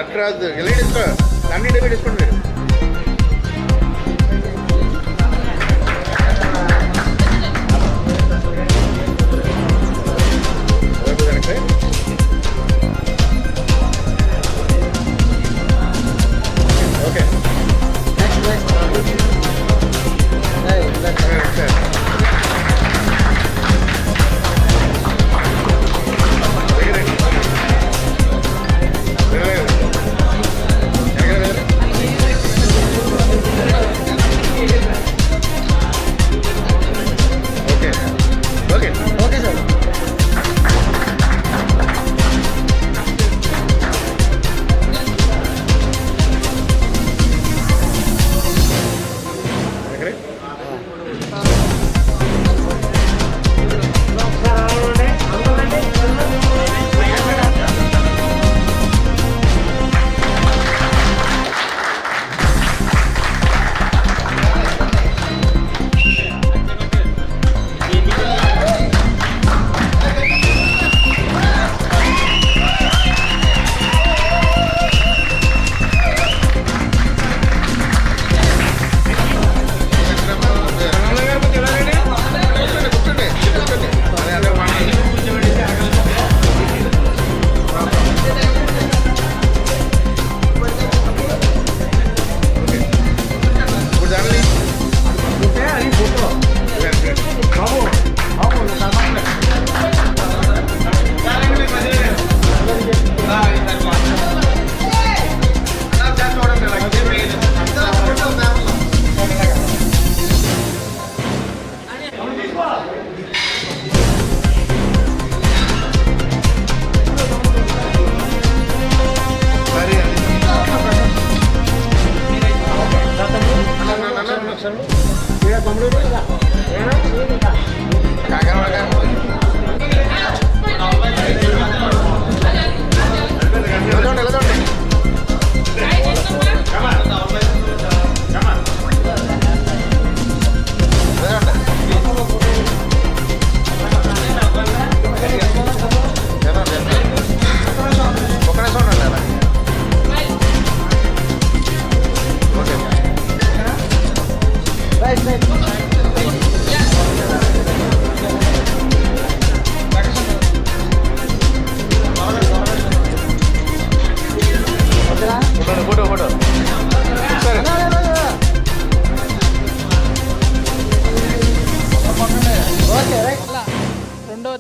అట్రాదు ఎలాగ అన్ని డబ్బు తీసుకోండి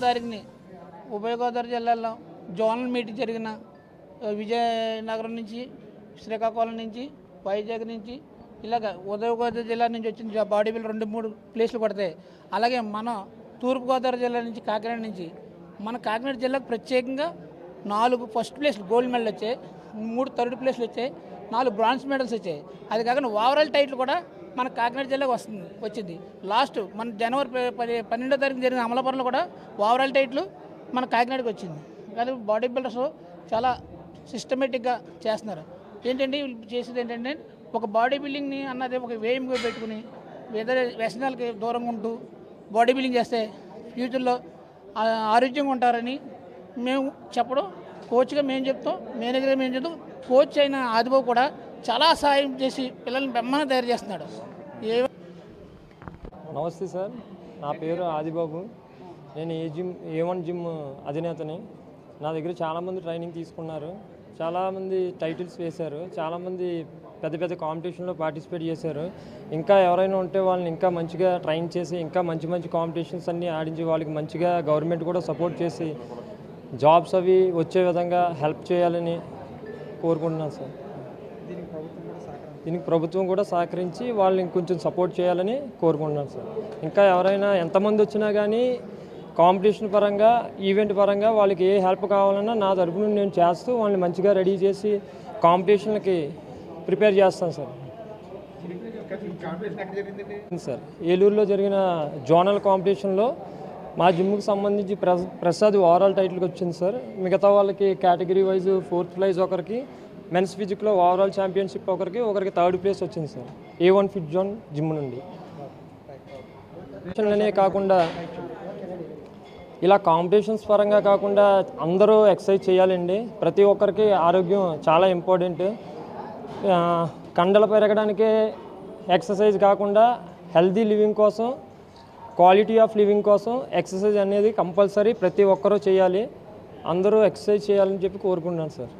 తారీఖుని ఉభయ గోదావరి జిల్లాలో జోనల్ మీటింగ్ జరిగిన విజయనగరం నుంచి, శ్రీకాకుళం నుంచి, వైజాగ్ నుంచి, ఇలాగ ఉభయ గోదావరి జిల్లా నుంచి వచ్చిన బాడీ బిల్డర్ 2-3 ప్లేస్లు కొడతాయి. అలాగే మన తూర్పుగోదావరి జిల్లా నుంచి, కాకినాడ నుంచి, మన కాకినాడ జిల్లాకు ప్రత్యేకంగా 4 ఫస్ట్ ప్లేస్లు గోల్డ్ మెడల్ వచ్చాయి, 3 థర్డ్ ప్లేస్లు వచ్చాయి, 4 బ్రాంజ్ మెడల్స్ వచ్చాయి. అది కాకుండా ఓవరాల్ టైటిల్ కూడా మన కాకినాడ జిల్లాకు వచ్చింది. లాస్ట్ మన జనవరి 12వ తారీఖు జరిగిన అమలాపురంలో కూడా ఓవరాల్ టైటిల్ మన కాకినాడకి వచ్చింది. కానీ బాడీ బిల్డర్స్ చాలా సిస్టమేటిక్గా చేస్తున్నారు. ఏంటంటే చేసేది ఏంటంటే ఒక బాడీ బిల్డింగ్ని అన్నది ఒక వేయంగా పెట్టుకుని ఇతర వ్యసనాలకి దూరంగా ఉంటూ బాడీ బిల్డింగ్ చేస్తే ఫ్యూచర్లో ఆరోగ్యంగా ఉంటారని మేము చెప్పడం, కోచ్గా మేము చెప్తాం, మేనేజర్గా మేము చెప్తాం. కోచ్ అయిన ఆదిబాబు కూడా చాలా సాయం చేసి పిల్లల్ని బ్రహ్మాండంగా తయారు చేస్తున్నాడు. నమస్తే సార్, నా పేరు ఆదిబాబు. నేను A1 జిమ్ అధినేతని. నా దగ్గర చాలామంది ట్రైనింగ్ తీసుకున్నారు, చాలామంది టైటిల్స్ వేశారు, చాలామంది పెద్ద పెద్ద కాంపిటీషన్లో పార్టిసిపేట్ చేశారు. ఇంకా ఎవరైనా ఉంటే వాళ్ళని ఇంకా మంచిగా ట్రైన్ చేసి ఇంకా మంచి మంచి కాంపిటీషన్స్ అన్నీ ఆడించి వాళ్ళకి మంచిగా గవర్నమెంట్ కూడా సపోర్ట్ చేసి జాబ్స్ అవి వచ్చే విధంగా హెల్ప్ చేయాలని కోరుకుంటున్నాను సార్. దీనికి ప్రభుత్వం కూడా సహకరించి వాళ్ళని ఇంకొంచెం సపోర్ట్ చేయాలని కోరుకుంటున్నాను సార్. ఇంకా ఎవరైనా ఎంతమంది వచ్చినా కానీ కాంపిటీషన్ పరంగా, ఈవెంట్ పరంగా వాళ్ళకి ఏ హెల్ప్ కావాలన్నా నా తరపు నుండి నేను చేస్తూ వాళ్ళని మంచిగా రెడీ చేసి కాంపిటీషన్లకి ప్రిపేర్ చేస్తాను సార్. సార్ ఏలూరులో జరిగిన జోనల్ కాంపిటీషన్లో మా జిమ్కి సంబంధించి ప్రసాద్ ఓవరాల్ టైటిల్కి వచ్చింది సార్. మిగతా వాళ్ళకి కేటగిరీ వైజ్ 4th ప్రైజ్ ఒకరికి, మెన్స్ ఫిజిక్లో ఓవరాల్ ఛాంపియన్షిప్ ఒకరికి థర్డ్ ప్లేస్ వచ్చింది sir A1 fit zone gym నుండి. అనే కాకుండా ఇలా కాంపిటీషన్స్ పరంగా కాకుండా అందరూ ఎక్సర్సైజ్ చేయాలండి. ప్రతి ఒక్కరికి ఆరోగ్యం చాలా ఇంపార్టెంట్. కండలు పెరగడానికి ఎక్సర్సైజ్ కాకుండా హెల్తీ లివింగ్ కోసం, క్వాలిటీ ఆఫ్ లివింగ్ కోసం ఎక్సర్సైజ్ అనేది కంపల్సరీ ప్రతి ఒక్కరూ చేయాలి. అందరూ ఎక్సర్సైజ్ చేయాలని చెప్పి కోరుకుంటున్నాను సార్.